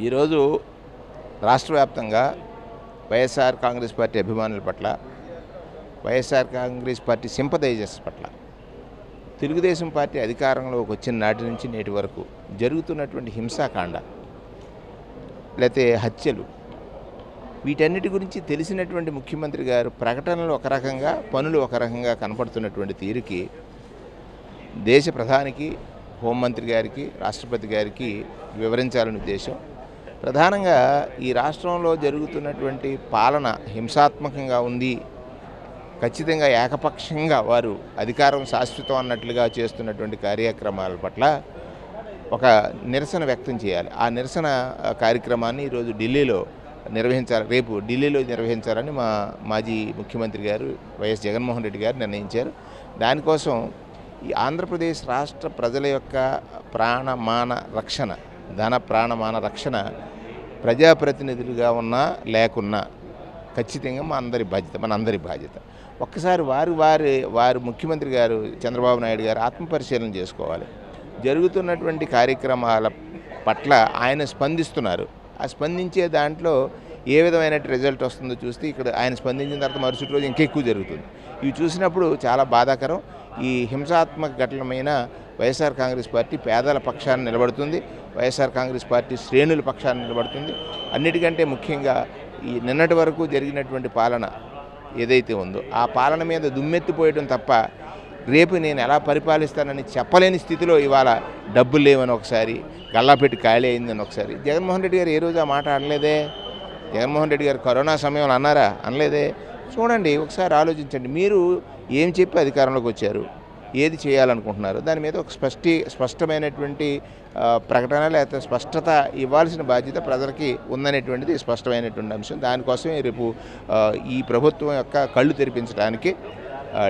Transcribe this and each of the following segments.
ఈరోజు రాష్ట్ర వ్యాప్తంగా వైఎస్ఆర్ కాంగ్రెస్ పార్టీ అభిమానుల పట్ల, వైఎస్ఆర్ కాంగ్రెస్ పార్టీ సింపథైజర్స్ పట్ల తెలుగుదేశం పార్టీ అధికారంలోకి వచ్చిన నాటి నుంచి నేటి వరకు జరుగుతున్నటువంటి హింసాకాండ, లేకపోతే హత్యలు, వీటన్నిటి గురించి తెలిసినటువంటి ముఖ్యమంత్రి గారు ప్రకటనలు ఒక రకంగా, పనులు ఒక రకంగా కనపడుతున్నటువంటి తీరుకి దేశ ప్రధానికి, హోంమంత్రి గారికి, రాష్ట్రపతి గారికి వివరించాలని ఉద్దేశం. ప్రధానంగా ఈ రాష్ట్రంలో జరుగుతున్నటువంటి పాలన హింసాత్మకంగా ఉంది, ఖచ్చితంగా ఏకపక్షంగా వారు అధికారం శాశ్వతం అన్నట్లుగా చేస్తున్నటువంటి కార్యక్రమాల పట్ల ఒక నిరసన వ్యక్తం చేయాలి. ఆ నిరసన కార్యక్రమాన్ని ఈరోజు ఢిల్లీలో నిర్వహించాలి, రేపు ఢిల్లీలో నిర్వహించాలని మా మాజీ ముఖ్యమంత్రి గారు వైఎస్ జగన్మోహన్ రెడ్డి గారు నిర్ణయించారు. దానికోసం ఈ ఆంధ్రప్రదేశ్ రాష్ట్ర ప్రజల యొక్క ప్రాణమాన రక్షణ, ధన ప్రాణమాన రక్షణ ప్రజాప్రతినిధులుగా ఉన్నా లేకున్నా ఖచ్చితంగా మనందరి బాధ్యత. ఒక్కసారి వారి ముఖ్యమంత్రి గారు చంద్రబాబు నాయుడు గారు ఆత్మపరిశీలన చేసుకోవాలి. జరుగుతున్నటువంటి కార్యక్రమాల పట్ల ఆయన స్పందిస్తున్నారు. ఆ స్పందించే దాంట్లో ఏ విధమైన రిజల్ట్ వస్తుందో చూస్తే ఇక్కడ ఆయన స్పందించిన తర్వాత మరుసటి రోజు ఇంకెక్కువ జరుగుతుంది. ఇవి చూసినప్పుడు చాలా బాధాకరం. ఈ హింసాత్మక ఘటనమైన వైఎస్ఆర్ కాంగ్రెస్ పార్టీ పేదల పక్షాన్ని నిలబడుతుంది, వైఎస్ఆర్ కాంగ్రెస్ పార్టీ శ్రేణుల పక్షాన్ని నిలబడుతుంది. అన్నిటికంటే ముఖ్యంగా ఈ నిన్నటి వరకు జరిగినటువంటి పాలన ఏదైతే ఉందో ఆ పాలన మీద దుమ్మెత్తిపోయడం తప్ప రేపు నేను ఎలా పరిపాలిస్తానని చెప్పలేని స్థితిలో ఇవాళ డబ్బులు లేవని ఒకసారి, గల్లాపెట్టి ఖాళీ అయిందని ఒకసారి. జగన్మోహన్ రెడ్డి గారు ఏ రోజు ఆ మాట అనలేదే. జగన్మోహన్ రెడ్డి గారు కరోనా సమయంలో అన్నారా? అనలేదే. చూడండి, ఒకసారి ఆలోచించండి. మీరు ఏం చెప్పి అధికారంలోకి వచ్చారు, ఏది చేయాలనుకుంటున్నారు, దాని మీద ఒక స్పష్టమైనటువంటి ప్రకటన లేకపోతే స్పష్టత ఇవ్వాల్సిన బాధ్యత ప్రజలకి ఉందనేటువంటిది స్పష్టమైనటువంటి అంశం. దానికోసమే రేపు ఈ ప్రభుత్వం యొక్క కళ్ళు తెరిపించడానికి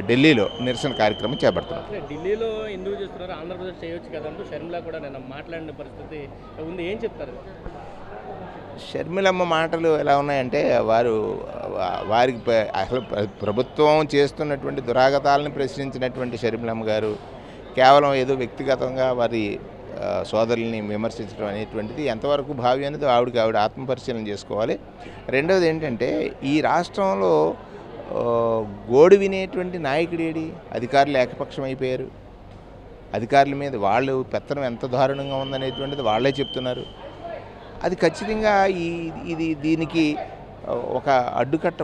ఢిల్లీలో నిరసన కార్యక్రమం చేపడుతున్నారు. ఢిల్లీలో ఎందుకు చేస్తున్నారు, ఆంధ్రప్రదేశ్ చేయొచ్చు కదంటూ షర్మిల కూడా నేను మాట్లాడిన పరిస్థితి ఉంది. ఏం చెప్తారు? షర్మిలమ్మ మాటలు ఎలా ఉన్నాయంటే, వారికి అసలు ప్రభుత్వం చేస్తున్నటువంటి దురాగతాలను ప్రశ్నించినటువంటి షర్మిలమ్మ గారు కేవలం ఏదో వ్యక్తిగతంగా వారి సోదరుల్ని విమర్శించడం అనేటువంటిది ఎంతవరకు భావ్యం అనేది ఆవిడ ఆత్మపరిశీలన చేసుకోవాలి. రెండవది ఏంటంటే, ఈ రాష్ట్రంలో గోడు వినేటువంటి నాయకుడేడి? అధికారులు ఏకపక్షం అయిపోయారు. అధికారుల మీద వాళ్ళు పెత్తనం ఎంత దారుణంగా ఉందనేటువంటిది వాళ్ళే చెప్తున్నారు. అది ఖచ్చితంగా దీనికి ఒక అడ్డుకట్ట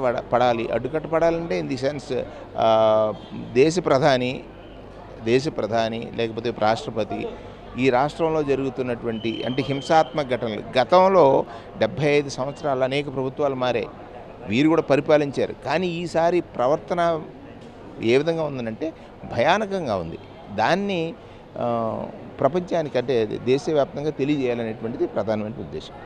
పడాలంటే ఇన్ ది సెన్స్ దేశ ప్రధాని లేకపోతే రాష్ట్రపతి ఈ రాష్ట్రంలో జరుగుతున్నటువంటి అంటే హింసాత్మక ఘటనలు, గతంలో 75 సంవత్సరాలు అనేక ప్రభుత్వాలు మారాయి, వీరు కూడా పరిపాలించారు. కానీ ఈసారి ప్రవర్తన ఏ విధంగా ఉందనంటే భయానకంగా ఉంది. దాన్ని ప్రపంచానికి అంటే దేశవ్యాప్తంగా తెలియజేయాలనేటువంటిది ప్రధానమైన ఉద్దేశం.